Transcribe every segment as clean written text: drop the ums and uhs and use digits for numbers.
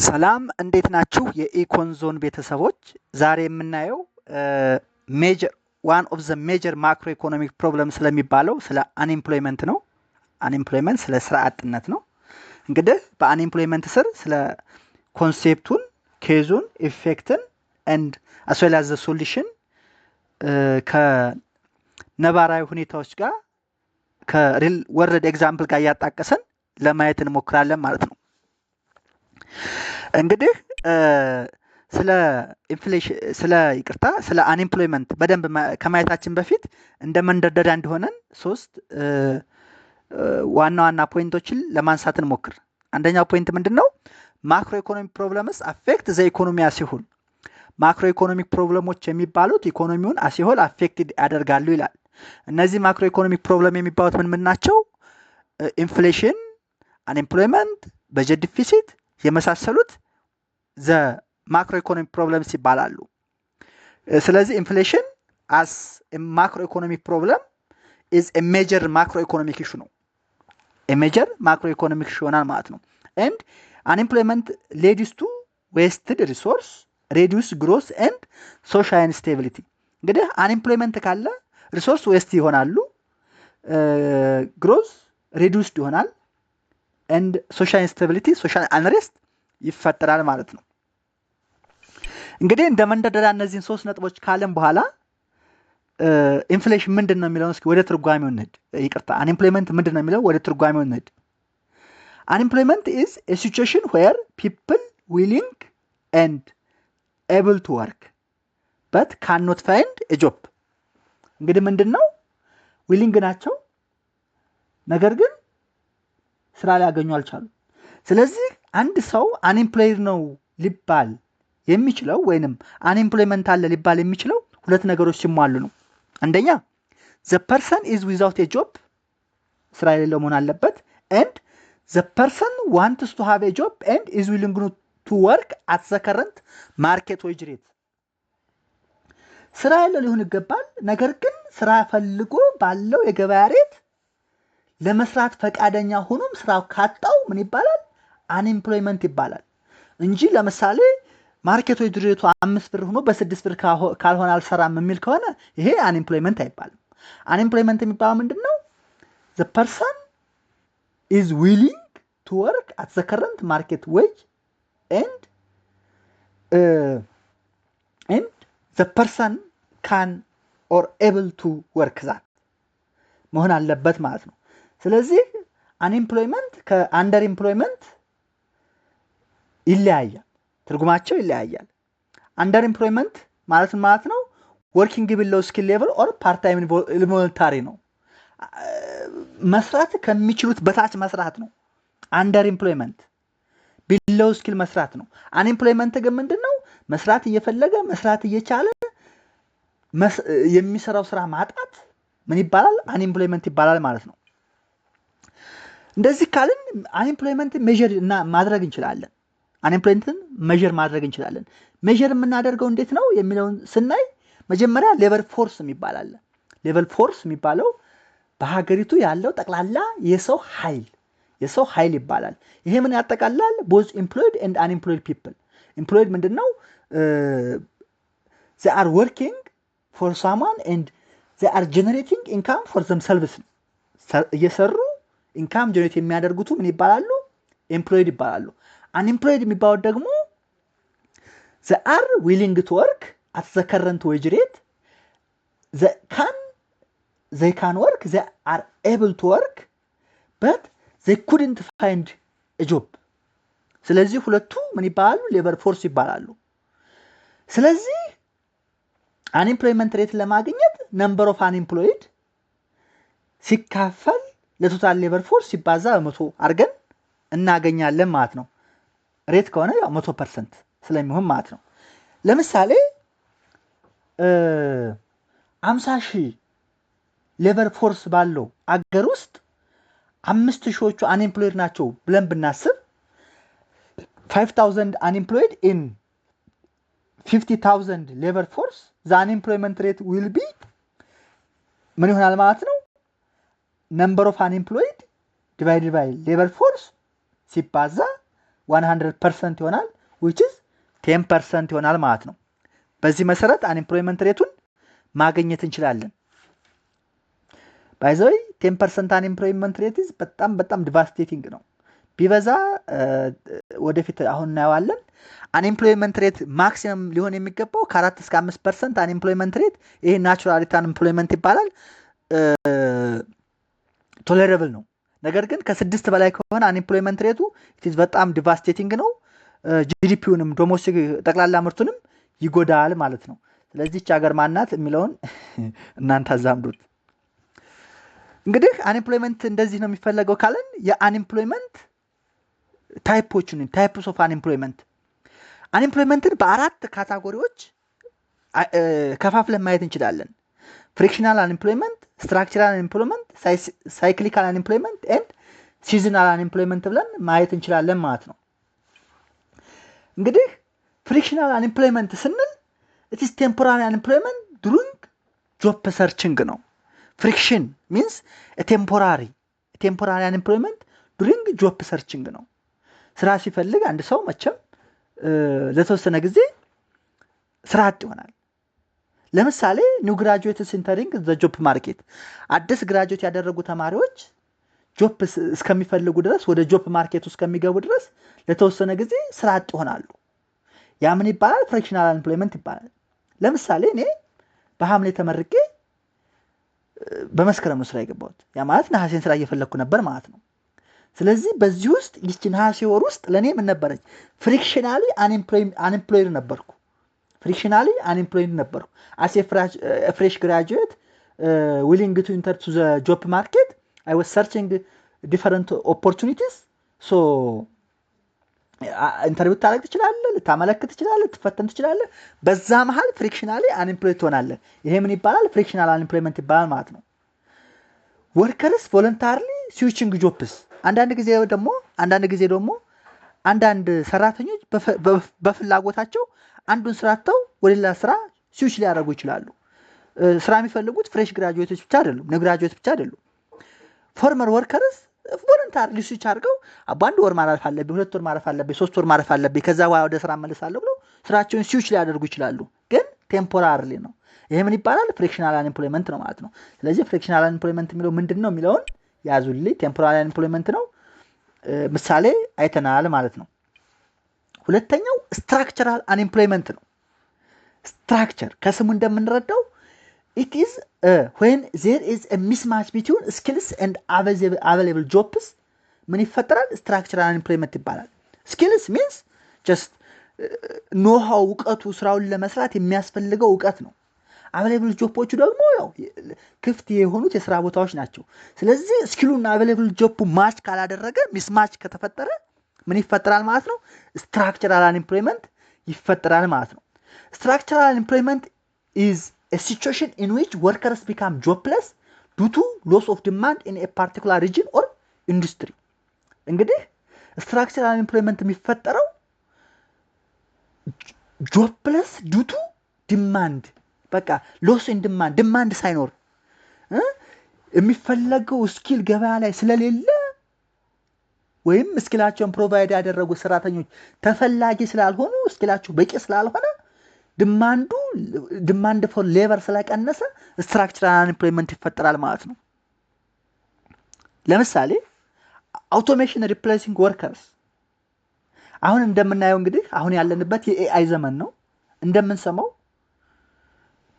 ሰላም እንዴት ናችሁ? የኢኮን ዞን ቤተሰቦች ዛሬ የምናየው ሜጀር ዋን ኦፍ ዘ ሜጀር ማክሮ ኢኮኖሚክ ፕሮብለም ስለሚባለው ስለ አንኤምፕሎይመንት ነው። አንኤምፕሎይመንት ስለ ስራ አጥነት ነው። እንግዲህ በአንኤምፕሎይመንት ስር ስለ ኮንሴፕቱን፣ ኬዙን፣ ኢፌክትን ኤንድ አስ ዌል አዝ ዘ ሶሉሽን ከነባራዊ ሁኔታዎች ጋር ከሪል ወርልድ ኤግዛምፕል ጋር እያጣቀሰን ለማየት እንሞክራለን ማለት ነው። እንግዲህ ስለ ኢንፍሌሽን ስለ አንኤምፕሎይመንት በደንብ ከማየታችን በፊት እንደ መንደርደሪያ እንዲሆነን ሶስት ዋና ዋና ፖይንቶችን ለማንሳት እንሞክር። አንደኛው ፖይንት ምንድነው? ማክሮ ኢኮኖሚክ ፕሮብለምስ አፌክት ዘ ኢኮኖሚ አሲሆል። ማክሮ ኢኮኖሚክ ፕሮብለሞች የሚባሉት ኢኮኖሚውን አሲሆል አፌክት ያደርጋሉ ይላል። እነዚህ ማክሮ ኢኮኖሚክ ፕሮብለም የሚባሉት ምን ናቸው? ኢንፍሌሽን፣ አንኤምፕሎይመንት፣ በጀት ዲፊሲት የመሳሰሉት ዘ ማክሮ ኢኮኖሚክ ፕሮብለምስ ይባላሉ። ስለዚህ ኢንፍሌሽን አስ ማክሮ ኢኮኖሚክ ፕሮብለም ኢዝ ኤ ሜጀር ማክሮ ኢኮኖሚክ ኢሹ ነው። ኤ ሜጀር ማክሮ ኢኮኖሚክ ኢሹ ይሆናል ማለት ነው። ኤንድ አንኤምፕሎይመንት ሌድስ ቱ ዌስትድ ሪሶርስ፣ ሬዲዩስ ግሮስ ኤንድ ሶሻል ኢንስቴቢሊቲ። እንግዲህ አንኤምፕሎይመንት ካለ ሪሶርስ ዌስት ይሆናሉ፣ ግሮዝ ሬዲዩስድ ይሆናል ኤንድ ሶሻል ኢንስቴቢሊቲ ሶሻል አንሬስት ይፈጠራል ማለት ነው። እንግዲህ እንደ መንደርደሪያ እነዚህን ሶስት ነጥቦች ካለን በኋላ ኢንፍሌሽን ምንድን ነው የሚለውን እስኪ ወደ ትርጓሜው እንሂድ። ይቅርታ፣ አንኤምፕሎይመንት ምንድን ነው የሚለው ወደ ትርጓሜው እንሂድ። አንኤምፕሎይመንት ኢዝ ኤ ሲቹዌሽን ዌር ፒፕል ዊሊንግ ኤንድ ኤብል ቱ ወርክ በት ካን ኖት ፋይንድ ኤ ጆብ። እንግዲህ ምንድን ነው? ዊሊንግ ናቸው፣ ነገር ግን ስራ ሊያገኙ አልቻሉም። ስለዚህ አንድ ሰው አንኤምፕሎይድ ነው ሊባል የሚችለው ወይንም አንኤምፕሎይመንት አለ ሊባል የሚችለው ሁለት ነገሮች ሲሟሉ ነው። አንደኛ the person is without a job፣ ስራ የሌለው መሆን አለበት። and the person wants to have a job and is willing to work at the current market wage rate። ስራ ያለው ሊሆን ይገባል፣ ነገር ግን ስራ ፈልጎ ባለው የገበያ ሬት ለመስራት ፈቃደኛ ሆኖም ስራው ካጣው ምን ይባላል? አንኤምፕሎይመንት ይባላል እንጂ ለምሳሌ ማርኬት ዌጅ ሬቱ 5 ብር ሆኖ በ6 ብር ካልሆነ አልሰራም የሚል ከሆነ ይሄ አንኤምፕሎይመንት አይባልም። አንኤምፕሎይመንት የሚባለው ምንድነው? the person is willing to work at the current market wage and the person can or able to work that መሆን አለበት ማለት ነው። ስለዚህ አንኤምፕሎይመንት ከአንደር ኤምፕሎይመንት ይለያያል፣ ትርጉማቸው ይለያያል። አንደር ኤምፕሎይመንት ማለት ነው ወርኪንግ ቢሎው ስኪል ሌቭል ኦር ፓርት ታይም ኢንቮለንታሪ ነው። መስራት ከሚችሉት በታች መስራት ነው አንደር ኤምፕሎይመንት። ቢሎው ስኪል መስራት ነው። አንኤምፕሎይመንት ግን ምንድነው? መስራት እየፈለገ መስራት እየቻለ የሚሰራው ስራ ማጣት ምን ይባላል? አንኤምፕሎይመንት ይባላል ማለት ነው። እንደዚህ ካልን አንኤምፕሎይመንት ሜጀር እና ማድረግ እንችላለን። አንኤምፕሎይመንትን ሜጀር ማድረግ እንችላለን። ሜጀር የምናደርገው እንዴት ነው የሚለውን ስናይ መጀመሪያ ሌበር ፎርስ የሚባል ሌበር ፎርስ የሚባለው በሀገሪቱ ያለው ጠቅላላ የሰው ኃይል ይባላል። ይሄ ምን ያጠቃልላል? ቦዝ ኤምፕሎይድ ኤንድ አንኤምፕሎይድ ፒፕል። ኤምፕሎይድ ምንድነው? they are working for someone and they are generating income for themselves። እየሰሩ ኢንካም ጀነሬት የሚያደርጉት ምን ይባላሉ? ኤምፕሎይድ ይባላሉ። አንኤምፕሎይድ የሚባሉት ደግሞ they are willing to work at the current wage rate, they can work, they are able to work but they couldn't find a job። ስለዚህ ሁለቱ ምን ይባላሉ? ሌበር ፎርስ ይባላሉ። ስለዚህ አንኤምፕሎይመንት ሬት ለማግኘት ነምበር ኦፍ አንኤምፕሎይድ ሲካፈል ለቶታል ሌበር ፎርስ ሲባዛ በመቶ አድርገን እናገኛለን ማለት ነው። ሬት ከሆነ ያው 100% ስለሚሆን ማለት ነው። ለምሳሌ 50,000 ሌበር ፎርስ ባለው አገር ውስጥ 5,000ዎቹ አንኤምፕሎይድ ናቸው ብለን ብናስብ 5,000 አንኤምፕሎይድ in 50,000 ሌበር ፎርስ the unemployment rate will be ምን ይሆናል ማለት ነው? number of unemployed divided by labor force ሲባዛ 100% ይሆናል which is 10% ይሆናል ማለት ነው። በዚህ መሰረት አንኤምፕሎይመንት ሬቱን ማግኘት እንችላለን። by the way 10% አንኤምፕሎይመንት ሬት በጣም ዲቫስቴቲንግ ነው። ቢበዛ ወደፊት አሁን እናየዋለን። አንኤምፕሎይመንት ሬት ማክሲመም ሊሆን የሚገባው ከ4 እስከ 5% አንኤምፕሎይመንት ሬት ይሄ ናቹራል ሪተርን አንኤምፕሎይመንት ይባላል። ቶለረብል ነው። ነገር ግን ከ6 በላይ ከሆነ አንኤምፕሎይመንት ሬቱ በጣም ዲቫስቴቲንግ ነው። ጂዲፒውንም ዶሜስቲክ ጠቅላላ ምርቱንም ይጎዳል ማለት ነው። ስለዚህ እቺ ሀገር ማናት የሚለውን እናንተ አዛምዱት። እንግዲህ አንኤምፕሎይመንት እንደዚህ ነው የሚፈለገው ካለን የአንኤምፕሎይመንት ታይፕስ ኦፍ አንኤምፕሎይመንትን በአራት ካታጎሪዎች ከፋፍለን ማየት እንችላለን። ፍሪክሽናል አንኤምፕሎይመንት፣ ስትራክቸራል አንኤምፕሎይመንት፣ ሳይክሊካል አንኤምፕሎይመንት ኤንድ ሲዝናል አንኤምፕሎይመንት ብለን ማየት እንችላለን ማለት ነው። እንግዲህ ፍሪክሽናል አንኤምፕሎይመንት ስንል ኢትስ ቴምፖራሪ አንኤምፕሎይመንት ዱሪንግ ጆብ ሰርችንግ ነው። ፍሪክሽን ሚንስ ቴምፖራሪ አንኤምፕሎይመንት ዱሪንግ ጆብ ሰርችንግ ነው። ስራ ሲፈልግ አንድ ሰው መቼም ለተወሰነ ጊዜ ስራ አጥ ይሆናል። ለምሳሌ ኒው ግራጁዌትስ ኢንተሪንግ ዘ ጆብ ማርኬት፣ አዲስ ግራጁዌት ያደረጉ ተማሪዎች ጆብ እስከሚፈልጉ ድረስ ወደ ጆብ ማርኬት ውስጥ እስከሚገቡ ድረስ ለተወሰነ ጊዜ ስራ አጥ ይሆናሉ። ያ ምን ይባላል? ፍሪክሽናል አንኤምፕሎይመንት ይባላል። ለምሳሌ እኔ በሐምሌ ተመርቄ በመስከረም ነው ስራ የገባሁት። ያ ማለት ነሐሴን ስራ እየፈለኩ ነበር ማለት ነው። ስለዚህ በዚህ ውስጥ ይህች ነሐሴ ወር ውስጥ ለኔ ምን ነበረች? ፍሪክሽናሊ አንኤምፕሎይድ ነበርኩ። አስ ኤ ፍሬሽ ግራጁዌት ዊሊንግ ቱ ኢንተር ቱ ዘ ጆብ ማርኬት አይ ዋዝ ሰርችንግ ዲፈረንት ኦፖርቹኒቲስ። ሶ ኢንተርቪው ታደርግ ትችላለህ፣ ልታመለክት ትችላለህ፣ ልትፈተን ትችላለህ። በዛ መሃል ፍሪክሽናሊ አንኤምፕሎይድ ትሆናለህ። ይሄ ምን ይባላል? ፍሪክሽናል አንኤምፕሎይመንት ይባላል ማለት ነው። ወርከርስ ቮለንታሪሊ ስዊቺንግ ጆብስ፣ አንዳንድ ጊዜ ደግሞ አንዳንድ ሰራተኞች በፍላጎታቸው አንዱን ስራ ተው ወደ ሌላ ስራ ስዊች ሊያደርጉ ይችላሉ። ስራ የሚፈልጉት ፍሬሽ ግራጁዌቶች ብቻ አይደሉም፣ ግራጁዌት ብቻ አይደሉም። ፎርመር ወርከርስ ቮለንታሪሊ ስዊች አድርገው በአንድ ወር ማረፍ አለብኝ፣ 2 ወር ማረፍ አለብኝ፣ 3 ወር ማረፍ አለብኝ፣ ከዛ በኋላ ወደ ስራ እመለሳለሁ ብለው ስራቸውን ስዊች ሊያደርጉ ይችላሉ። ግን ቴምፖራሪሊ ነው። ይሄ ምን ይባላል? ፍሪክሽናል አንኤምፕሎይመንት ነው ማለት ነው። ስለዚህ ፍሪክሽናል አንኤምፕሎይመንት የሚለው ምንድነው የሚለውን ያዙልኝ። ቴምፖራሪ አንኤምፕሎይመንት ነው፣ ምሳሌ አይተናል ማለት ነው። ሁለተኛው ስትራክቸራል አንኤምፕሎይመንት ነው። ስትራክቸር ከስሙ እንደምንረዳው it is when there is a mismatch between skills and available jobs ምን ይፈጠራል? ስትራክቸራል አንኤምፕሎይመንት ይባላል። skills means just ኖሃው እውቀቱ ስራውን ለመስራት የሚያስፈልገው እውቀት ነው። አቬሌብል ጆቦቹ ደግሞ ያው ክፍት የሆኑት የስራ ቦታዎች ናቸው። ስለዚህ ስኪሉና አቬሌብል ጆቡ ማች ካላደረገ ሚስማች ከተፈጠረ ምን ይፈጠራል ማለት ነው? ስትራክቸራል አንኤምፕሎይመንት ይፈጠራል ማለት ነው። ስትራክቸራል አንኤምፕሎይመንት is a situation in which workers become jobless due to loss of demand in a particular region or industry። እንግዲህ ስትራክቸራል አንኤምፕሎይመንት የሚፈጠረው jobless due to demand፣ በቃ ሎስ ኢን ዲማንድ ሳይኖር የሚፈለገው ስኪል ገበያ ላይ ስለሌለ ወይም ስኪላቸውን ፕሮቫይድ ያደረጉ ሰራተኞች ተፈላጊ ስላልሆኑ ስኪላቸው በቂ ስላልሆነ ዲማንድ ፎር ሌበር ስለቀነሰ ስትራክቸራል አንኤምፕሎይመንት ይፈጠራል ማለት ነው። ለምሳሌ አውቶሜሽን ሪፕሌሲንግ ወርከርስ፣ አሁን እንደምናየው እንግዲህ አሁን ያለንበት የኤአይ ዘመን ነው። እንደምንሰማው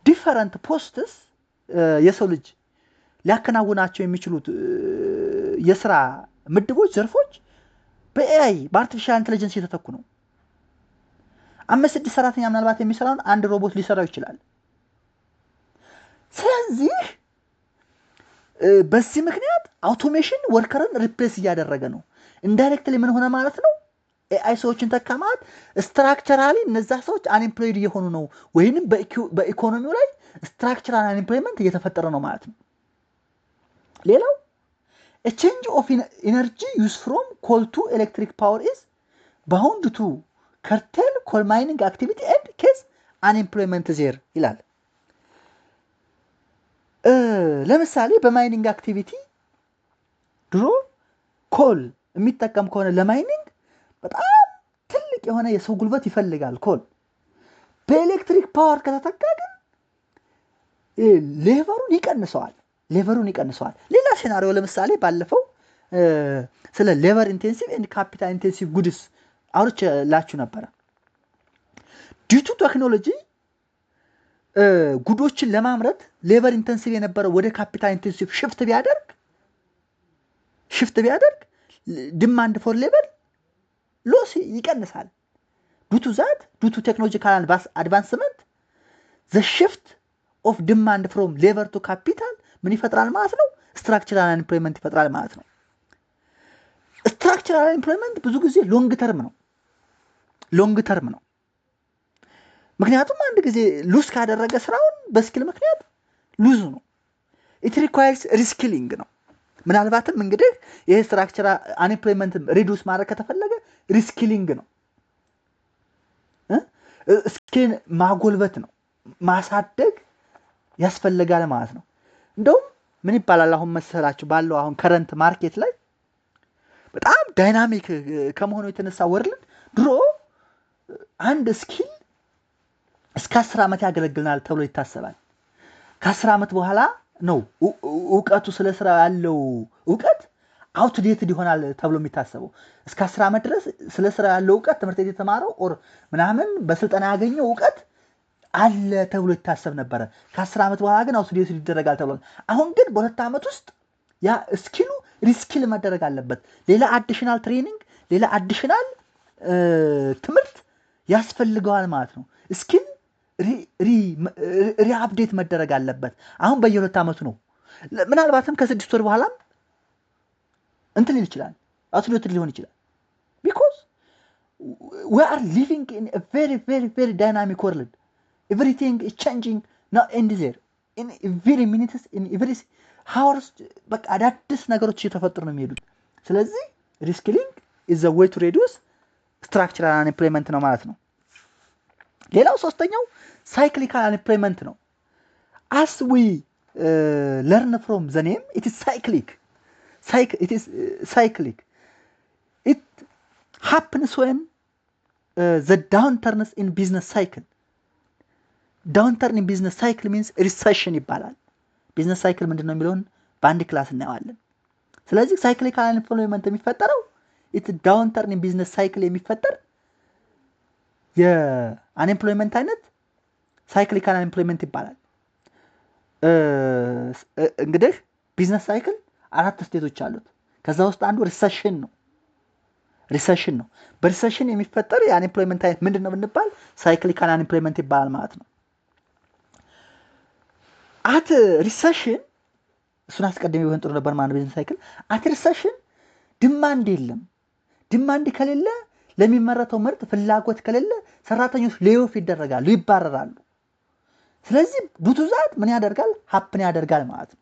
ዲፈረንት ፖስትስ የሰው ልጅ ሊያከናውናቸው የሚችሉት የስራ ምድቦች ዘርፎች በኤአይ በአርቲፊሻል ኢንተለጀንስ የተተኩ ነው። 5-6 ሰራተኛ ምናልባት የሚሰራውን አንድ ሮቦት ሊሰራው ይችላል። ስለዚህ በዚህ ምክንያት አውቶሜሽን ወርከርን ሪፕሌስ እያደረገ ነው። ኢንዳይሬክትሊ ምን ሆነ ማለት ነው? ኤአይ ሰዎችን ተካማት ስትራክቸራሊ እነዛ ሰዎች አንኤምፕሎይድ እየሆኑ ነው፣ ወይንም በኢኮኖሚው ላይ ስትራክቸራል አንኤምፕሎይመንት እየተፈጠረ ነው ማለት ነው። ሌላው a change of energy use from coal to electric power is bound to curtail coal mining activity and cause unemployment there ይላል። ለምሳሌ በማይኒንግ አክቲቪቲ ድሮ ኮል የሚጠቀም ከሆነ ለማይኒንግ በጣም የሆነ የሰው ጉልበት ይፈልጋል ኮል። በኤሌክትሪክ ፓወር ከተተካ ግን ሌቨሩን ይቀንሰዋል። ሌላ ሴናሪዮ ለምሳሌ ባለፈው ስለ ሌቨር ኢንቴንሲቭ ኤንድ ካፒታል ኢንቴንሲቭ ጉድስ አውርቼላችሁ ነበረ። ዲቱ ቴክኖሎጂ ጉዶችን ለማምረት ሌቨር ኢንቴንሲቭ የነበረው ወደ ካፒታል ኢንቴንሲቭ ሽፍት ቢያደርግ ዲማንድ ፎር ሌቨር ሎስ ይቀንሳል። ዱቱ ቴክኖሎጂካል አድቫንስመንት ዘ ሽፍት ኦፍ ዲማንድ ፍሮም ሌቨር ቱ ካፒታል ምን ይፈጥራል ማለት ነው? ስትራክቸራል አንኤምፕሎይመንት ይፈጥራል ማለት ነው። ስትራክቸራል አንኤምፕሎይመንት ብዙ ጊዜ ሎንግ ተርም ነው። ምክንያቱም አንድ ጊዜ ሉዝ ካደረገ ስራውን በስኪል ምክንያት ሉዝ ነው። ኢት ሪኳየርስ ሪስኪሊንግ ነው። ምናልባትም እንግዲህ ይሄ ስትራክቸራል አንኤምፕሎይመንት ሪዱስ ማድረግ ከተፈለገ ሪስኪሊንግ ነው። ስኪል ማጎልበት ነው፣ ማሳደግ ያስፈልጋል ማለት ነው። እንደውም ምን ይባላል አሁን መሰላችሁ ባለው አሁን ከረንት ማርኬት ላይ በጣም ዳይናሚክ ከመሆኑ የተነሳ ወርልድ ድሮ አንድ ስኪል እስከ 10 ዓመት ያገለግልናል ተብሎ ይታሰባል። ከ10 ዓመት በኋላ ነው ዕውቀቱ ስለ ስራ ያለው ዕውቀት አውትዴትድ ይሆናል ተብሎ የሚታሰበው። እስከ 10 ዓመት ድረስ ስለ ስራ ያለው ዕውቀት ትምህርት ቤት የተማረው ኦር ምናምን በስልጠና ያገኘው ዕውቀት አለ ተብሎ ይታሰብ ነበረ። ከ10 ዓመት በኋላ ግን አውትዴትድ ይደረጋል ተብሎ አሁን ግን በ2 ዓመት ውስጥ ያ ስኪሉ ሪስኪል መደረግ አለበት። ሌላ አዲሽናል ትሬኒንግ፣ ሌላ አዲሽናል ትምህርት ያስፈልገዋል ማለት ነው። ስኪል ሪአፕዴት መደረግ አለበት። አሁን በየ2 ዓመቱ ነው። ምናልባትም ከ6 ወር በኋላም እንትን ሊል ይችላል፣ አውትዴትድ ሊሆን ይችላል። ቢኮዝ we are living in a very dynamic world. Everything is changing, not in there. In very minutes, in every hours, በቃ አዳዲስ ነገሮች እየተፈጠሩ ነው የሚሄዱት። ስለዚህ ሪስኪሊንግ is the way to reduce structural unemployment ነው ማለት ነው። ሌላው ሶስተኛው cyclical unemployment ነው። As we learn from the name, it is cyclic. It happens when the downturns in business cycle. Downturn in business cycle means recession ይባላል። ቢዝነስ ሳይክል ምንድነው የሚለውን በአንድ ክላስ እናየዋለን። ስለዚህ cyclical unemployment የሚፈጠረው downturn in business cycle የሚፈጠር የአንኤምፕሎይመንት አይነት cyclical unemployment ይባላል። እንግዲህ ቢዝነስ ሳይክል 4 ስቴቶች አሉት። ከዛ ውስጥ አንዱ ሪሰሽን ነው። በሪሰሽን የሚፈጠር የአንኤምፕሎይመንት አይነት ምንድነው ብንባል cyclical unemployment ይባላል ማለት ነው። አት ሪሰሽን እሱን አስቀድሜ ቢሆን ጥሩ ነበር ማለት ቢዝነስ ሳይክል አት ሪሰሽን ዲማንድ የለም። ዲማንድ ከሌለ ለሚመረተው ምርት ፍላጎት ከሌለ ሰራተኞች ሌኦፍ ይደረጋሉ፣ ይባረራሉ። ስለዚህ ቡቱዛት ምን ያደርጋል? ሀፕን ያደርጋል ማለት ነው።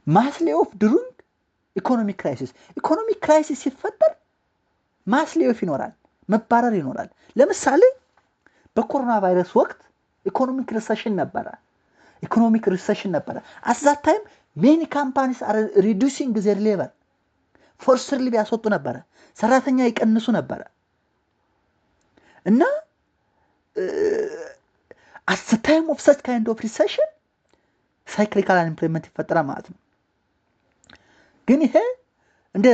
ማስ ሌኦፍ ዱሪንግ ኢኮኖሚክ ክራይሲስ ሲፈጠር ማስ ሌኦፍ ይኖራል፣ መባረር ይኖራል። ለምሳሌ በኮሮና ቫይረስ ወቅት ኢኮኖሚክ ሪሰሽን ነበረ። at that time many companies are reducing their labor, forcibly ቢያስወጡ ነበረ፣ ሰራተኛ ይቀንሱ ነበረ እና at the time of such kind of recession cyclical unemployment ይፈጠራል ማለት ነው። ግን ይሄ እንደ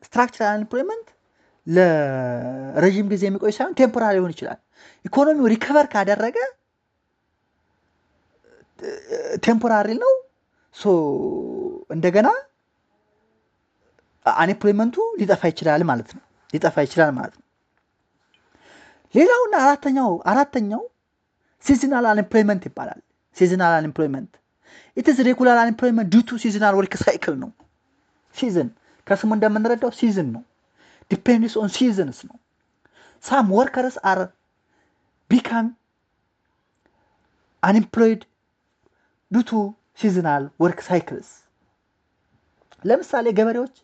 structural unemployment ለረጅም ጊዜ የሚቆይ ሳይሆን ቴምፖራሪ ሊሆን ይችላል። ኢኮኖሚው ሪከቨር ካደረገ ቴምፖራሪ ነው። እንደገና አንኤምፕሎይመንቱ ሊጠፋ ይችላል ማለት ነው። ሌላውና አራተኛው seasonal unemployment ይባላል። seasonal unemployment it is regular unemployment due to seasonal work cycle ነው። season ከስሙ እንደምንረዳው season ነው። depends on seasons ነው። some workers are become unemployed due to seasonal work cycles. ለምሳሌ ገበሬዎች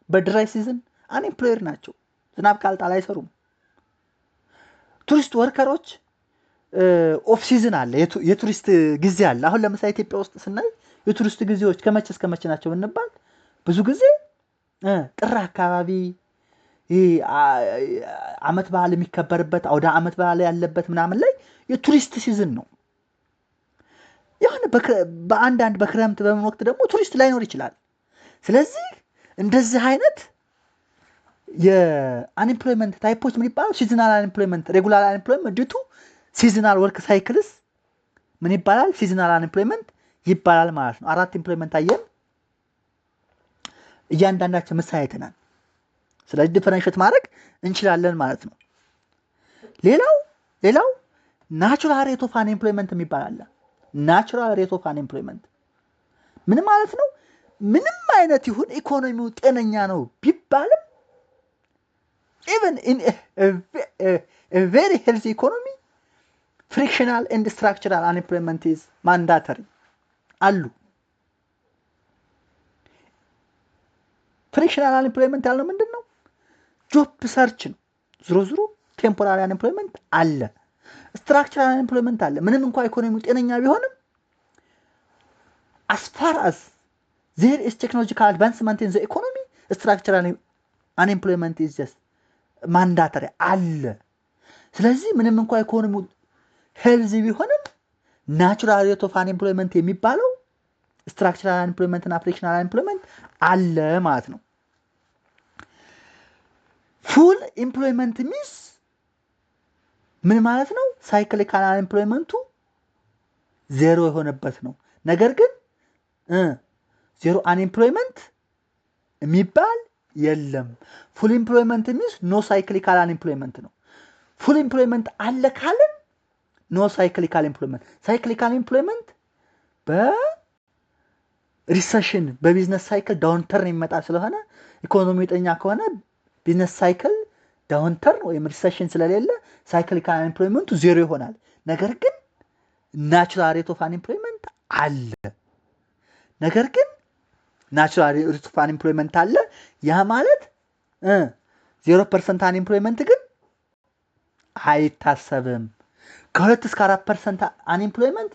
በድራይ ሲዝን አንኤምፕሎይድ ናቸው፣ ዝናብ ካልጣለ አይሰሩም። ቱሪስት ወርከሮች ኦፍ ሲዝን አለ፣ የቱሪስት ጊዜ አለ። አሁን ለምሳሌ ኢትዮጵያ ውስጥ ስናይ የቱሪስት ጊዜዎች ከመቼ እስከ መቼ ናቸው ብንባል ብዙ ጊዜ ጥር አካባቢ አመት በዓል የሚከበርበት አውደ አመት በዓል ያለበት ምናምን ላይ የቱሪስት ሲዝን ነው። በአንዳንድ በክረምት በምን ወቅት ደግሞ ቱሪስት ላይኖር ይችላል። ስለዚህ እንደዚህ አይነት የአንኤምፕሎይመንት ታይፖች ምን ይባላል? ሲዝናል አንኤምፕሎይመንት፣ ሬጉላር አንኤምፕሎይመንት ዲቱ ሲዝናል ወርክ ሳይክልስ ምን ይባላል? ሲዝናል አንኤምፕሎይመንት ይባላል ማለት ነው። 4 ኢምፕሎይመንት አየን፣ እያንዳንዳችን ምሳሌ አይተናል። ስለዚህ ዲፈረንሺየት ማድረግ እንችላለን ማለት ነው። ሌላው ናቹራል ሬት ኦፍ አንኤምፕሎይመንት የሚባል አለ። ናቹራል ሬት ኦፍ አንኤምፕሎይመንት ምን ማለት ነው? ምንም አይነት ይሁን ኢኮኖሚው ጤነኛ ነው ቢባልም even in a very healthy economy frictional and structural unemployment is mandatory አሉ። ፍሪክሽናል አንኤምፕሎይመንት ያለው ምንድነው? ጆብ ሰርች ነው። ዝሮ ቴምፖራሪ አንኤምፕሎይመንት አለ፣ ስትራክቸራል አንኤምፕሎይመንት አለ። ምንም እንኳን ኢኮኖሚው ጤነኛ ቢሆንም as far as there is technological advancement in the economy structural unemployment is just mandatory አለ። ስለዚህ ምንም እንኳን ኢኮኖሚው ሄልዚ ቢሆንም ናቹራል ሬት ኦፍ አንኤምፕሎይመንት የሚባለው ስትራክቸራል አንኤምፕሎይመንት እና ፍሪክሽናል አንኤምፕሎይመንት አለ ማለት ነው። ፉል ኢምፕሎይመንት ሚንስ ምን ማለት ነው? ሳይክሊካል አንኤምፕሎይመንቱ ዜሮ የሆነበት ነው። ነገር ግን ዜሮ አንኤምፕሎይመንት የሚባል የለም። ፉል ኢምፕሎይመንት ሚንስ ኖ ሳይክሊካል አንኤምፕሎይመንት ነው። ፉል ኢምፕሎይመንት አለ ካልን ኖ ሳይክሊካል ኢምፕሎይመንት። ሳይክሊካል ኢምፕሎይመንት በሪሰሽን በቢዝነስ ሳይክል ዳውንተርን የሚመጣ ስለሆነ ኢኮኖሚ ጤነኛ ከሆነ ቢዝነስ ሳይክል ዳውንተርን ወይም ሪሰሽን ስለሌለ ሳይክሊካል አንኤምፕሎይመንቱ ዜሮ ይሆናል። ነገር ግን ናቹራል ሬት ኦፍ አንኤምፕሎይመንት አለ። ነገር ግን ናቹራል ሬት ኦፍ አንኤምፕሎይመንት አለ። ያ ማለት 0% አንኤምፕሎይመንት ግን አይታሰብም። ከ2 እስከ 4% አንኤምፕሎይመንት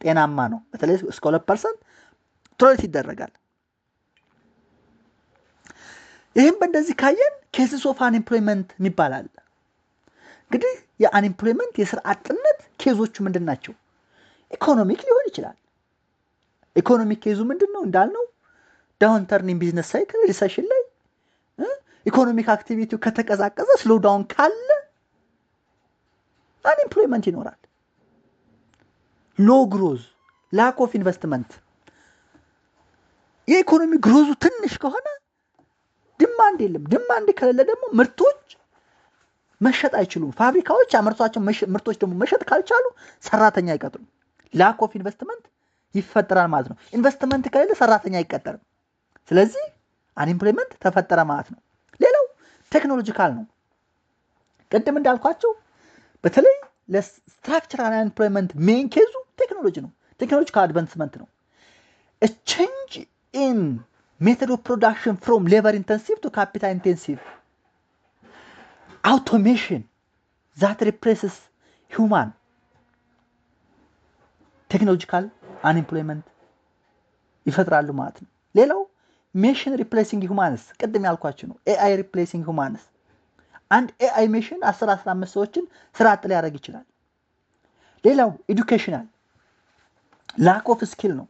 ጤናማ ነው። በተለይ እስከ 2% ቶለሬት ይደረጋል። ይህም በእንደዚህ ካየን ኬስስ ኦፍ አንኤምፕሎይመንት የሚባል አለ። እንግዲህ የአንኤምፕሎይመንት የስራ አጥነት ኬዞቹ ምንድን ናቸው? ኢኮኖሚክ ሊሆን ይችላል። ኢኮኖሚክ ኬዙ ምንድን ነው እንዳልነው ዳውንተርን ኢን ቢዝነስ ሳይክል ሪሰሽን ላይ ኢኮኖሚክ አክቲቪቲው ከተቀዛቀዘ ስሎ ዳውን ካለ አንኤምፕሎይመንት ይኖራል። ሎ ግሮዝ ላክ ኦፍ ኢንቨስትመንት የኢኮኖሚ ግሮዙ ትንሽ ከሆነ ዲማንድ የለም። ዲማንድ ከሌለ ደግሞ ምርቶች መሸጥ አይችሉም። ፋብሪካዎች ያመርቷቸው ምርቶች ደግሞ መሸጥ ካልቻሉ ሰራተኛ አይቀጥሩም። ላክ ኦፍ ኢንቨስትመንት ይፈጠራል ማለት ነው። ኢንቨስትመንት ከሌለ ሰራተኛ አይቀጠርም። ስለዚህ አንኤምፕሎይመንት ተፈጠረ ማለት ነው። ሌላው ቴክኖሎጂካል ነው። ቅድም እንዳልኳቸው በተለይ ለስትራክቸራል አንኤምፕሎይመንት ሜን ኬዙ ቴክኖሎጂ ነው። ቴክኖሎጂካል አድቫንስመንት ነው። a change in method of production from labor intensive to capital intensive automation that replaces human ቴክኖሎጂካል አንኤምፕሎይመንት ይፈጥራሉ ማለት ነው። ሌላው ሜሽን ሪፕሌሲንግ ሁማንስ ቅድም ያልኳችሁ ነው። ኤአይ ሪፕሌሲንግ ሁማንስ አንድ ኤአይ ሜሽን 10-15 ሰዎችን ስራ አጥ ሊያደርግ ይችላል። ሌላው ኤዱኬሽናል ላክ ኦፍ ስኪል ነው።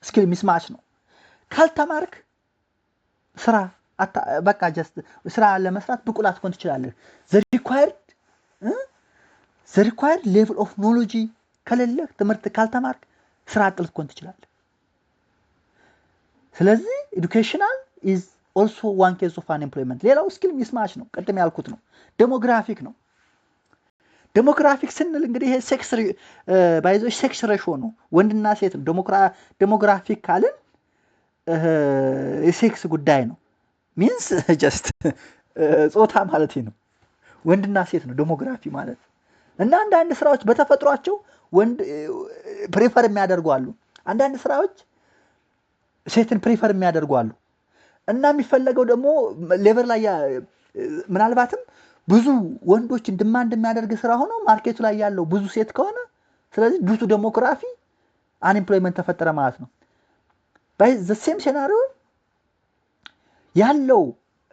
ስኪል ሚስማች ነው። ካልተማርክ ስራ በቃ ጀስት ስራ ለመስራት ብቁ ላትሆን ትችላለህ። the required level of knowledge ከሌለ ትምህርት ካልተማርክ ስራ አጥ ልትሆን ትችላለህ። ስለዚህ ኤዱኬሽናል is also one case of unemployment። ሌላው ስኪል ሚስማች ነው። ቅድም ያልኩት ነው። ዴሞግራፊክ ነው። ዴሞግራፊክ ስንል እንግዲህ ይሄ ሴክስ ባይዞች ሴክስ ሬሽዮ ነው። ወንድና ሴት ነው። ዴሞግራፊክ ካልን የሴክስ ጉዳይ ነው። ሚንስ ጀስት ጾታ ማለት ነው። ወንድና ሴት ነው ዴሞግራፊ ማለት። እና አንዳንድ ስራዎች በተፈጥሯቸው ወንድ ፕሪፈር የሚያደርጉ አሉ። አንዳንድ ስራዎች ሴትን ፕሪፈር የሚያደርጉ አሉ። እና የሚፈለገው ደግሞ ሌቨር ላይ ምናልባትም ብዙ ወንዶችን ዲማንድ የሚያደርግ ስራ ሆኖ ማርኬቱ ላይ ያለው ብዙ ሴት ከሆነ ስለዚህ ዱቱ ዴሞግራፊ አንኤምፕሎይመንት ተፈጠረ ማለት ነው። ባይ ዘ ሴም ሴናሪዮ ያለው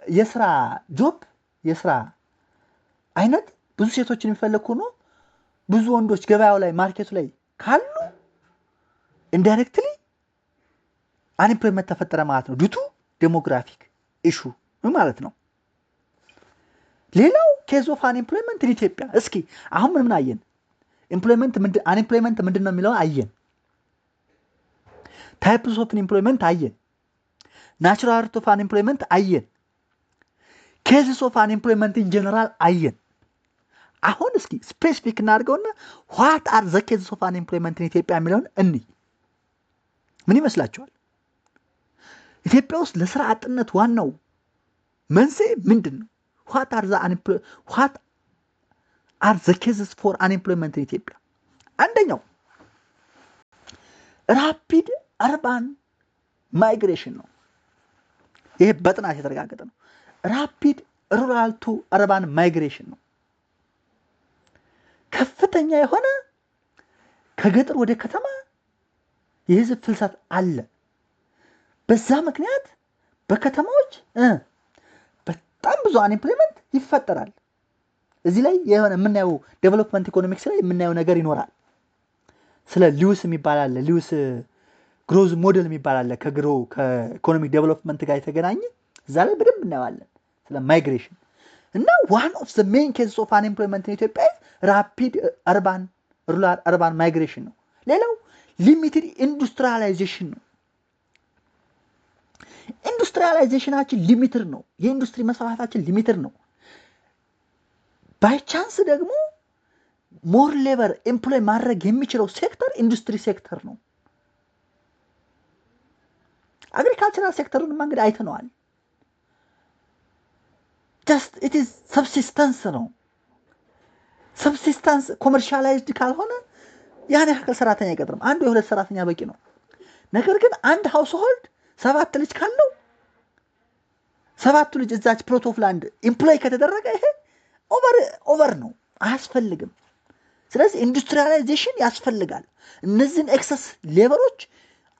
የስራ ጆብ የስራ አይነት ብዙ ሴቶችን የሚፈልግ ሆኖ ብዙ ወንዶች ገበያው ላይ ማርኬቱ ላይ ካሉ ኢንዳይሬክትሊ አንኤምፕሎይመንት ተፈጠረ ማለት ነው ዱቱ ዴሞግራፊክ ኢሹ ማለት ነው። ሌላው ኬዝ ኦፍ አንኤምፕሎይመንት ኢን ኢትዮጵያ እስኪ አሁን ምን አየን? አንኤምፕሎይመንት ምንድነው የሚለው አየን። ታይፕስ ኦፍ አንኤምፕሎይመንት አየን። ናቹራል ሬት ኦፍ አንኤምፕሎይመንት አየን። ኬዝስ ኦፍ አንኤምፕሎይመንት ኢን ጀነራል አየን። አሁን እስኪ ስፔሲፊክ እናድርገውና ዋት አር ዘ ኬዝስ ኦፍ አንኤምፕሎይመንት ኢን ኢትዮጵያ የሚለውን እንይ። ምን ይመስላችኋል? ኢትዮጵያ ውስጥ ለስራ አጥነት ዋናው መንስኤ ምንድን ነው? what are the cases for unemployment in ኢትዮጵያ? አንደኛው ራፒድ አርባን ማይግሬሽን ነው። ይሄ በጥናት የተረጋገጠ ነው። ራፒድ ሩራል ቱ አርባን ማይግሬሽን ነው። ከፍተኛ የሆነ ከገጠር ወደ ከተማ የህዝብ ፍልሰት አለ። በዛ ምክንያት በከተማዎች በጣም ብዙ አንኤምፕሎይመንት ይፈጠራል። እዚህ ላይ የሆነ የምናየው ዴቨሎፕመንት ኢኮኖሚክስ ላይ የምናየው ነገር ይኖራል። ስለ ሊውስ የሚባል አለ። ሊውስ ግሮዝ ሞዴል የሚባል አለ። ከኢኮኖሚክ ዴቨሎፕመንት ጋር የተገናኘ እዛ ላይ በደንብ እናየዋለን ስለ ማይግሬሽን እና ዋን ኦፍ ዘ ሜን ኬዝስ ኦፍ አንኤምፕሎይመንት ኢን ኢትዮጵያ ራፒድ ሩራል አርባን ማይግሬሽን ነው። ሌላው ሊሚትድ ኢንዱስትሪያላይዜሽን ነው። ኢንዱስትሪያላይዜሽናችን ሊሚትድ ነው። የኢንዱስትሪ መስፋፋታችን ሊሚትድ ነው። ባይ ቻንስ ደግሞ ሞር ሌበር ኤምፕሎይ ማድረግ የሚችለው ሴክተር ኢንዱስትሪ ሴክተር ነው። አግሪካልቸራል ሴክተሩን እንግዲህ አይተነዋል። ጀስት ኢት ኢዝ ሰብሲስተንስ ነው። ሰብሲስተንስ ኮመርሻላይዝድ ካልሆነ ያን ያህል ሰራተኛ አይቀጥርም። አንዱ የሁለት ሰራተኛ በቂ ነው። ነገር ግን አንድ ሃውስሆልድ 7 ልጅ ካለው 7 ልጅ እዛች ፕሎት ኦፍ ላንድ ኤምፕሎይ ከተደረገ ይሄ ኦቨር ነው፣ አያስፈልግም። ስለዚህ ኢንዱስትሪያላይዜሽን ያስፈልጋል። እነዚህን ኤክሰስ ሌበሮች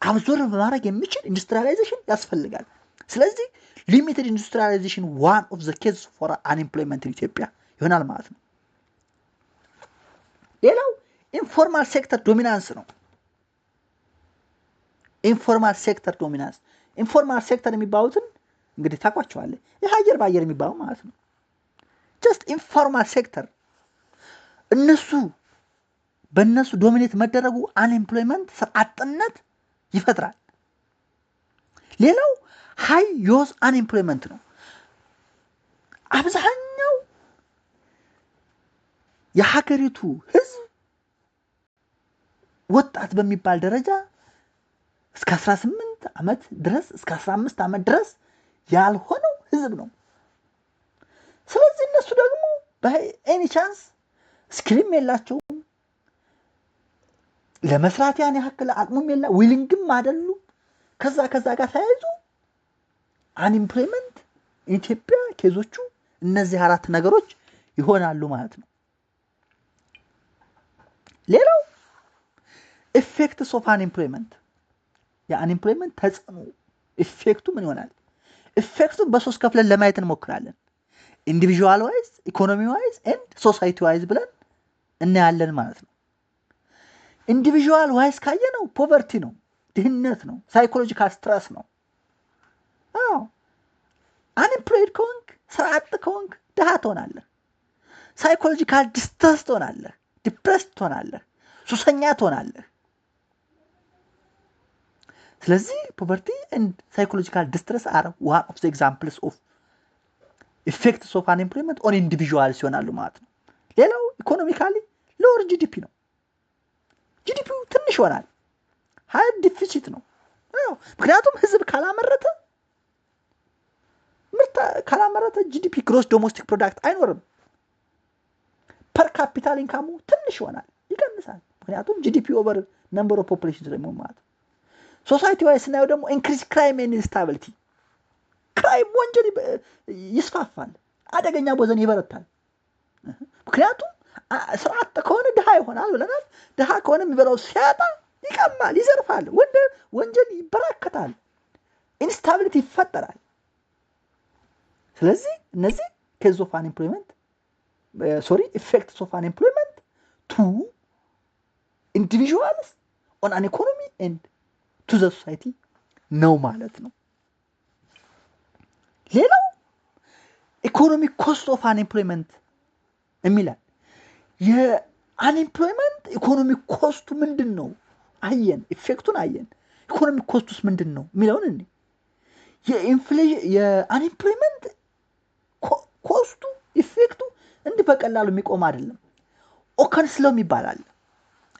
አብዞርብ ማድረግ የሚችል ኢንዱስትሪያላይዜሽን ያስፈልጋል። ስለዚህ ሊሚትድ ኢንዱስትሪያላይዜሽን ዋን ኦፍ ዘ ኬዝ ፎር አንኤምፕሎይመንት ኢን ኢትዮጵያ ይሆናል ማለት ነው። ሌላው ኢንፎርማል ሴክተር ዶሚናንስ ነው። ኢንፎርማል ሴክተር ዶሚናንስ ኢንፎርማል ሴክተር የሚባሉትን እንግዲህ ታውቋቸዋለህ። ይህ አየር በአየር የሚባለው ማለት ነው። ጀስት ኢንፎርማል ሴክተር በእነሱ ዶሚኔት መደረጉ አንኤምፕሎይመንት ስራ አጥነት ይፈጥራል። ሌላው ሃይ ዩዝ አንኤምፕሎይመንት ነው። አብዛኛው የሀገሪቱ ህዝብ ወጣት በሚባል ደረጃ እስከ 18 ዓመት ድረስ እስከ 15 ዓመት ድረስ ያልሆነው ህዝብ ነው። ስለዚህ እነሱ ደግሞ በኤኒ ቻንስ ስኪልም የላቸውም፣ ለመስራት ያን ያክል አቅሙም የላ ዊሊንግም አይደሉም። ከዛ ጋር ተያይዞ አንኤምፕሎይመንት ኢትዮጵያ ኬዞቹ እነዚህ 4 ነገሮች ይሆናሉ ማለት ነው። ሌላው ኢፌክትስ ኦፍ አንኤምፕሎይመንት የአንኤምፕሎይመንት ተጽዕኖ ኢፌክቱ ምን ይሆናል? ኢፌክቱን በ3 ከፍለን ለማየት እንሞክራለን። ኢንዲቪጁዋል ዋይዝ፣ ኢኮኖሚ ዋይዝ ኤንድ ሶሳይቲ ዋይዝ ብለን እናያለን ማለት ነው። ኢንዲቪጁዋል ዋይዝ ካየነው ፖቨርቲ ነው፣ ድህነት ነው፣ ሳይኮሎጂካል ስትረስ ነው። አንኤምፕሎይድ ከሆንክ ስራ አጥ ከሆንክ ድሃ ትሆናለህ። ሳይኮሎጂካል ዲስትረስ ትሆናለህ፣ ዲፕረስድ ትሆናለህ፣ ሱሰኛ ትሆናለህ። ስለዚህ ፖቨርቲ ኤንድ ሳይኮሎጂካል ዲስትረስ አር ዋን ኦፍ ዘ ኤግዛምፕልስ ኦፍ ኢፌክትስ ኦፍ አንኤምፕሎይመንት ኦን ኢንዲቪጁዋልስ ይሆናሉ ማለት ነው። ሌላው ኢኮኖሚካሊ ሎወር ጂዲፒ ነው። ጂዲፒው ትንሽ ይሆናል፣ ሃይ ዲፊሲት ነው። ምክንያቱም ህዝብ ካላመረተ ጂዲፒ ግሮስ ዶሜስቲክ ፕሮዳክት አይኖርም። ፐር ካፒታል ኢንካሙ ትንሽ ይሆናል፣ ይቀንሳል። ምክንያቱም ጂዲፒ ኦቨር ነምበር ኦፍ ፖፑሌሽን ስለሚሆን ማለት ነው። ሶሳይቲ ዋይዝ ስናየው ደግሞ ኢንክሪዝ ክራይም ኤንድ ኢንስታቢሊቲ፣ ክራይም ወንጀል ይስፋፋል፣ አደገኛ ቦዘን ይበረታል። ምክንያቱም ስራ አጥ ከሆነ ድሃ ይሆናል ብለናል። ድሃ ከሆነ የሚበላው ሲያጣ ይቀማል፣ ይዘርፋል፣ ወንጀል ይበራከታል፣ ኢንስታቢሊቲ ይፈጠራል። ስለዚህ እነዚህ ኬዝ ኦፍ አንኤምፕሎይመንት ኢፌክትስ ኦፍ አንኤምፕሎይመንት ቱ ኢንዲቪዥዋልስ ኦን አን ኢኮኖሚ ኤንድ ቱ ዘ ሶሳይቲ ነው ማለት ነው። ሌላው ኢኮኖሚክ ኮስት ኦፍ አንኤምፕሎይመንት የሚላል የአንኤምፕሎይመንት ኢኮኖሚክ ኮስቱ ምንድን ነው አየን፣ ኢፌክቱን አየን። ኢኮኖሚክ ኮስቱስ ምንድን ነው የሚለውን እኔ የአንኤምፕሎይመንት ኮስቱ ኢፌክቱ እንዲህ በቀላሉ የሚቆም አይደለም። ኦከንስለው ይባላል።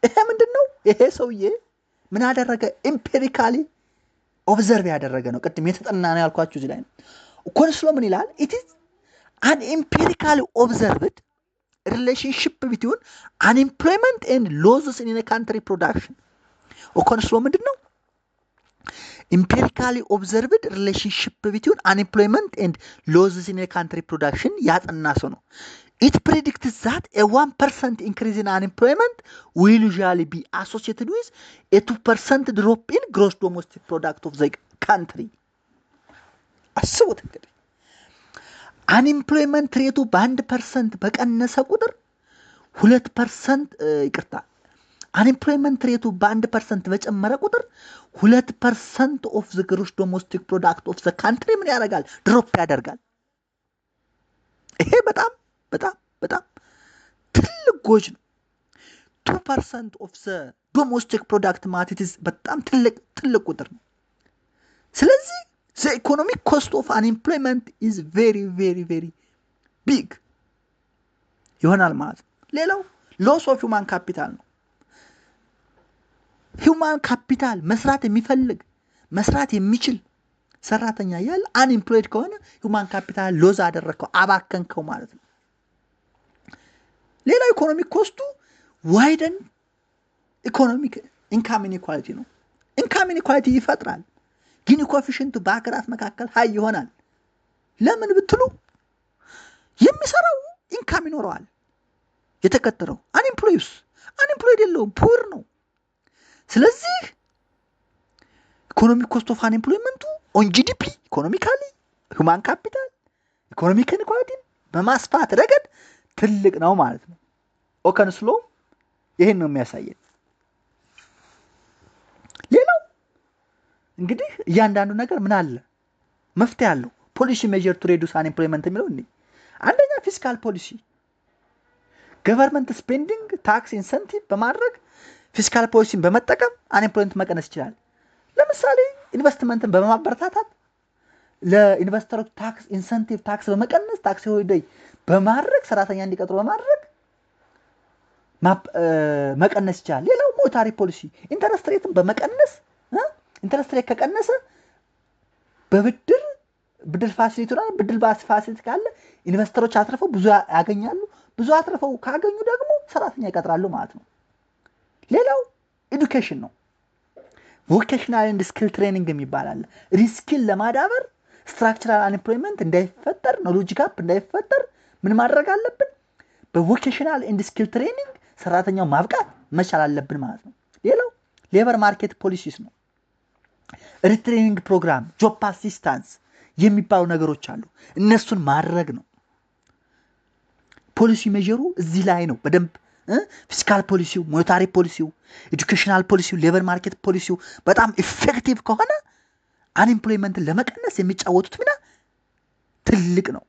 ይሄ ምንድን ነው? ይሄ ሰውዬ ምን አደረገ? ኢምፔሪካሊ ኦብዘርቭ ያደረገ ነው። ቅድም የተጠና ነው ያልኳችሁ እዚህ ላይ ነው። ኦከንስለው ምን ይላል? ኢት ኢዝ አን ኢምፔሪካሊ ኦብዘርቭድ ሪሌሽንሽፕ ቢትዊን አንኤምፕሎይመንት ኤንድ ሎዝስ ኢን ኤ ካንትሪ ፕሮዳክሽን። ኦከንስለው ምንድን ነው? ኢምፔሪካሊ ኦብዘርቭድ ሪሌሽንሽፕ ቢትዊን አንኤምፕሎይመንት ኤንድ ሎዝስ ኢን ኤ ካንትሪ ፕሮዳክሽን ያጠና ሰው ነው። It predicts that a 1% increase in unemployment will usually be associated with a 2% drop in gross domestic product of the country. አስቡት እንግዲህ አንኤምፕሎይመንት ሬቱ በ1% በቀነሰ ቁጥር 2% ይቅርታ፣ አንኤምፕሎይመንት ሬቱ በ1% በጨመረ ቁጥር 2% ኦፍ ዘ ግሮስ ዶሜስቲክ ፕሮዳክት ኦፍ ዘ ካንትሪ ምን ያደርጋል? ድሮፕ ያደርጋል። ይሄ በጣም ትልቅ ጎጅ ነው። 2% ኦፍ ዘ ዶሜስቲክ ፕሮዳክት ማለት በጣም ትልቅ ቁጥር ነው። ስለዚህ ዘ ኢኮኖሚክ ኮስት ኦፍ አንኤምፕሎይመንት ኢዝ ቬሪ ቢግ ይሆናል ማለት ነው። ሌላው ሎስ ኦፍ ሂውማን ካፒታል ነው። ሂውማን ካፒታል መስራት የሚፈልግ መስራት የሚችል ሰራተኛ ያለ አንኤምፕሎይድ ከሆነ ሂውማን ካፒታል ሎዝ አደረከው፣ አባከንከው ማለት ነው። ሌላው ኢኮኖሚክ ኮስቱ ዋይደን ኢኮኖሚክ ኢንካም ኢንኢኳሊቲ ነው። ኢንካም ኢንኢኳሊቲ ይፈጥራል። ጊኒ ኮኤፊሽንቱ በሀገራት መካከል ሀይ ይሆናል። ለምን ብትሉ የሚሰራው ኢንካም ይኖረዋል፣ የተቀጠረው አንኤምፕሎይድ የለውም፣ ፑር ነው። ስለዚህ ኢኮኖሚክ ኮስት ኦፍ አንኤምፕሎይመንቱ ኦን ጂዲፒ ኢኮኖሚካሊ ሁማን ካፒታል ኢኮኖሚክ ኢንኢኳሊቲን በማስፋት ረገድ ትልቅ ነው ማለት ነው። ኦከንስሎ ይሄን ነው የሚያሳየን። ሌላው እንግዲህ እያንዳንዱ ነገር ምን አለ መፍትሄ አለው። ፖሊሲ ሜጀር ቱ ሬዱስ አንኤምፕሎይመንት የሚለው እንዴ አንደኛ ፊስካል ፖሊሲ ገቨርንመንት ስፔንዲንግ ታክስ ኢንሰንቲቭ በማድረግ ፊስካል ፖሊሲን በመጠቀም አንኤምፕሎይመንት መቀነስ ይችላል። ለምሳሌ ኢንቨስትመንትን በማበረታታት ለኢንቨስተሮች ታክስ ኢንሰንቲቭ ታክስ በመቀነስ ታክስ ሆሊዴይ በማድረግ ሰራተኛ እንዲቀጥሩ በማድረግ መቀነስ ይችላል። ሌላው ሞኔታሪ ፖሊሲ ኢንተረስት ሬትን በመቀነስ ኢንተረስት ሬት ከቀነሰ ብድር ፋሲሊቲ ነው። ብድር ፋሲሊቲ ካለ ኢንቨስተሮች አትርፈው ብዙ ያገኛሉ። ብዙ አትርፈው ካገኙ ደግሞ ሰራተኛ ይቀጥራሉ ማለት ነው። ሌላው ኤዱኬሽን ነው። ቮኬሽናል ኤንድ ስኪል ትሬኒንግ የሚባል አለ። ሪስኪል ለማዳበር ስትራክቸራል አንኤምፕሎይመንት እንዳይፈጠር ኖሎጂ ጋፕ እንዳይፈጠር ምን ማድረግ አለብን? በቮኬሽናል ኤንድ ስኪል ትሬኒንግ ሰራተኛው ማብቃት መቻል አለብን ማለት ነው። ሌላው ሌበር ማርኬት ፖሊሲስ ነው። ሪትሬኒንግ ፕሮግራም፣ ጆብ አሲስታንስ የሚባሉ ነገሮች አሉ። እነሱን ማድረግ ነው። ፖሊሲ ሜጀሩ እዚህ ላይ ነው በደንብ ፊስካል ፖሊሲው፣ ሞኔታሪ ፖሊሲው፣ ኤዱኬሽናል ፖሊሲው፣ ሌበር ማርኬት ፖሊሲው በጣም ኢፌክቲቭ ከሆነ አንኤምፕሎይመንትን ለመቀነስ የሚጫወቱት ሚና ትልቅ ነው።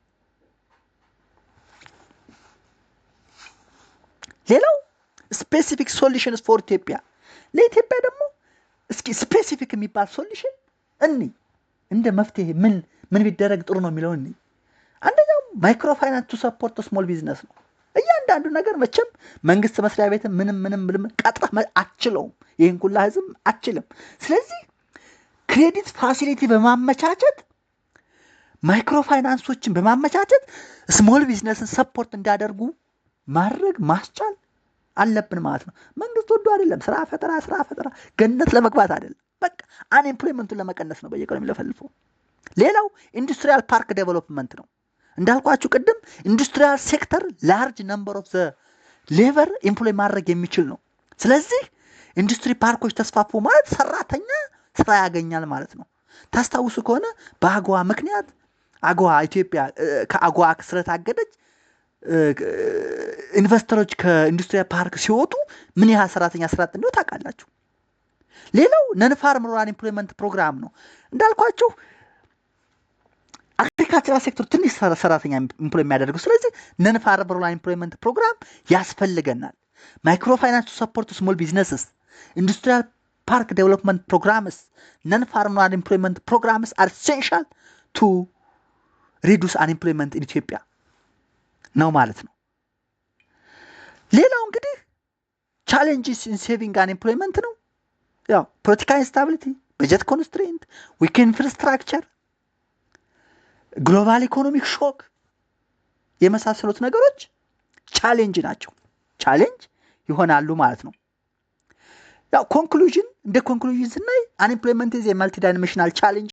ሌላው ስፔሲፊክ ሶሉሽንስ ፎር ኢትዮጵያ፣ ለኢትዮጵያ ደግሞ እስኪ ስፔሲፊክ የሚባል ሶሉሽን እንደ መፍትሄ ምን ቢደረግ ጥሩ ነው የሚለው አንደኛው ማይክሮ ፋይናንስ ቱ ሰፖርት ስሞል ቢዝነስ ነው። እያንዳንዱ ነገር መቼም መንግስት መስሪያ ቤት ምንም ቀጥረህ አችለውም፣ ይህን ሁላ ህዝብ አችልም። ስለዚህ ክሬዲት ፋሲሊቲ በማመቻቸት ማይክሮ ፋይናንሶችን በማመቻቸት ስሞል ቢዝነስን ሰፖርት እንዲያደርጉ ማድረግ ማስቻል አለብን ማለት ነው። መንግስት ወዶ አይደለም ስራ ፈጠራ ገነት ለመግባት አይደለም። በቃ አንኤምፕሎይመንቱን ለመቀነስ ነው በየቀኑ የሚለፈልፈው። ሌላው ኢንዱስትሪያል ፓርክ ዴቨሎፕመንት ነው። እንዳልኳችሁ ቅድም ኢንዱስትሪያል ሴክተር ላርጅ ነምበር ኦፍ ዘ ሌበር ኤምፕሎይ ማድረግ የሚችል ነው። ስለዚህ ኢንዱስትሪ ፓርኮች ተስፋፉ ማለት ሰራተኛ ስራ ያገኛል ማለት ነው። ታስታውሱ ከሆነ በአገዋ ምክንያት አጎዋ ኢትዮጵያ ከአጎዋ ስለታገደች ኢንቨስተሮች ከኢንዱስትሪያል ፓርክ ሲወጡ ምን ያህል ሰራተኛ ስራ አጥ እንደሆነ ታውቃላችሁ። ሌላው ነን ፋርም ሩራል ኢምፕሎይመንት ፕሮግራም ነው። እንዳልኳችሁ አግሪካልቸራል ሴክተር ትንሽ ሰራተኛ ኢምፕሎይ የሚያደርገው። ስለዚህ ነን ፋርም ሩራል ኢምፕሎይመንት ፕሮግራም ያስፈልገናል። ማይክሮ ፋይናንስ ሰፖርት ስሞል ቢዝነስስ፣ ኢንዱስትሪያል ፓርክ ዴቨሎፕመንት ፕሮግራምስ፣ ነን ፋርም ሩራል ኢምፕሎይመንት ፕሮግራምስ አር ኢሴንሻል ቱ ሪዱስ አንኤምፕሎይመንት ኢን ኢትዮጵያ ነው ማለት ነው። ሌላው እንግዲህ ቻሌንጅስ ኢን ሴቪንግ አንኤምፕሎይመንት ነው። ያው ፖለቲካል ኢንስታቢሊቲ፣ በጀት ኮንስትሬንት፣ ዊክ ኢንፍራስትራክቸር፣ ግሎባል ኢኮኖሚክ ሾክ የመሳሰሉት ነገሮች ቻሌንጅ ናቸው፣ ቻሌንጅ ይሆናሉ ማለት ነው። ያው ኮንክሉዥን እንደ ኮንክሉዥን ስናይ አንኤምፕሎይመንት ኢዝ ኤ መልቲ ዳይሜንሽናል ቻሌንጅ